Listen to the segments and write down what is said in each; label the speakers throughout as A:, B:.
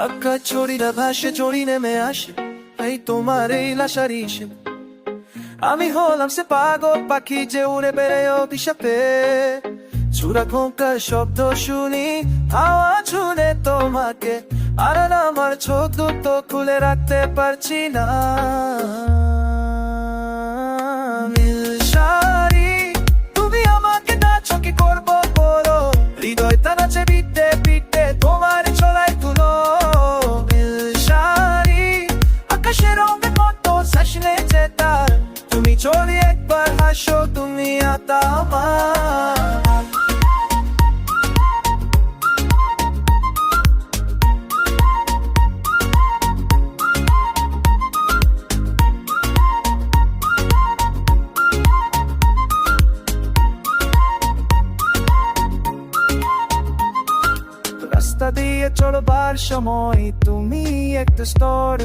A: আকাশ ছড়িরা ভাসে চড়ি নেমে আসে, এই তোমার এই লাশার ইসে। আমি হলাম সে পাগল পাখি যে উড়ে বেড়ে অভিশাপে। চূড়া ঘোঁকার শব্দ শুনি, আওয়াজ শুনে তোমাকে, আর আমার চোখ দুটো খুলে রাখতে পারছি না। নীল শাড়ি, তুমি আমাকে নাচো কি করবো বলো, হৃদয়টা নাচে বিদ্যে বিদ্যে তোমার চলাই তুলো। নীল শাড়ি, আকাশের রঙে কত শাসনে যেতার, তুমি চলি একবার হাসো তুমি আতা আমার। রাস্তা দিয়ে চলবার সময় তুমি একটা স্তর,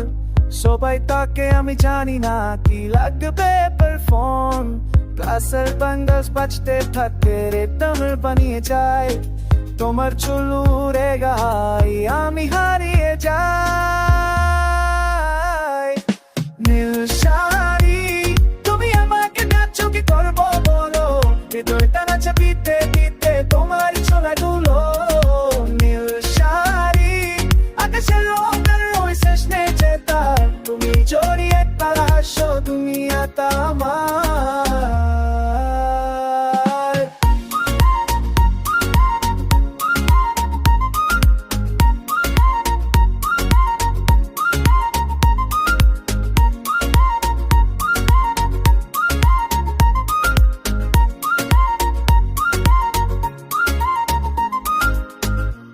A: সবাই তাকে আমি জানি না কি লাগবে পারফর্ম। ক্লাসের বাঙ্গাস বাজতে থাকে রেতমের বানিয়ে যায়, তোমার চুল উড়ে গায় আমি হারিয়ে যাই। নীল শাড়ি, তুমি আমাকে নাচো কি করবো বলো, হৃদয়টা নাচে বিতে বিতে তোমার ছোলা দুলো। নীল শাড়ি, আকাশের রঙের ওই শেষ নেই যেতা, তুমি জড়িয়ে একবার আসো তুমি আতা আমার।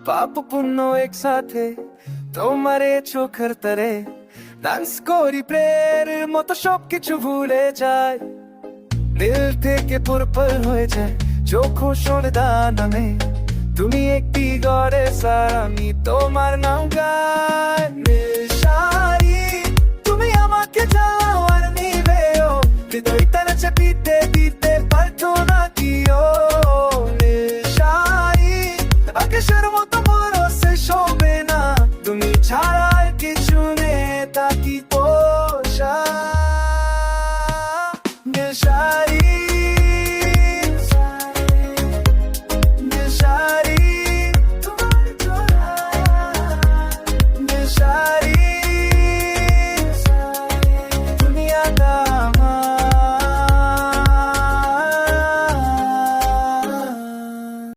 A: পাপ পুণ্য একসাথে তোমারে চোখের তরে, ডান্স করি প্রের মতো সবকিছু ভুলে যায়। দিল থেকে পুরপর হয়ে যায় চোখ সরদা নামে, তুমি একটি গড়ে সার আমি তোমার নাম গাই। নীল শাড়ি, তুমি আমাকে যাও আর নিবেও, হৃদয়টা নাচে দিতে দিতে পারতো না দিও। নীল শাড়ি, আকাশের মতো বড় শেষ হবে না, তুমি ছাড়া আর কিছু নেই তা কি পোষা। নীল শাড়ি,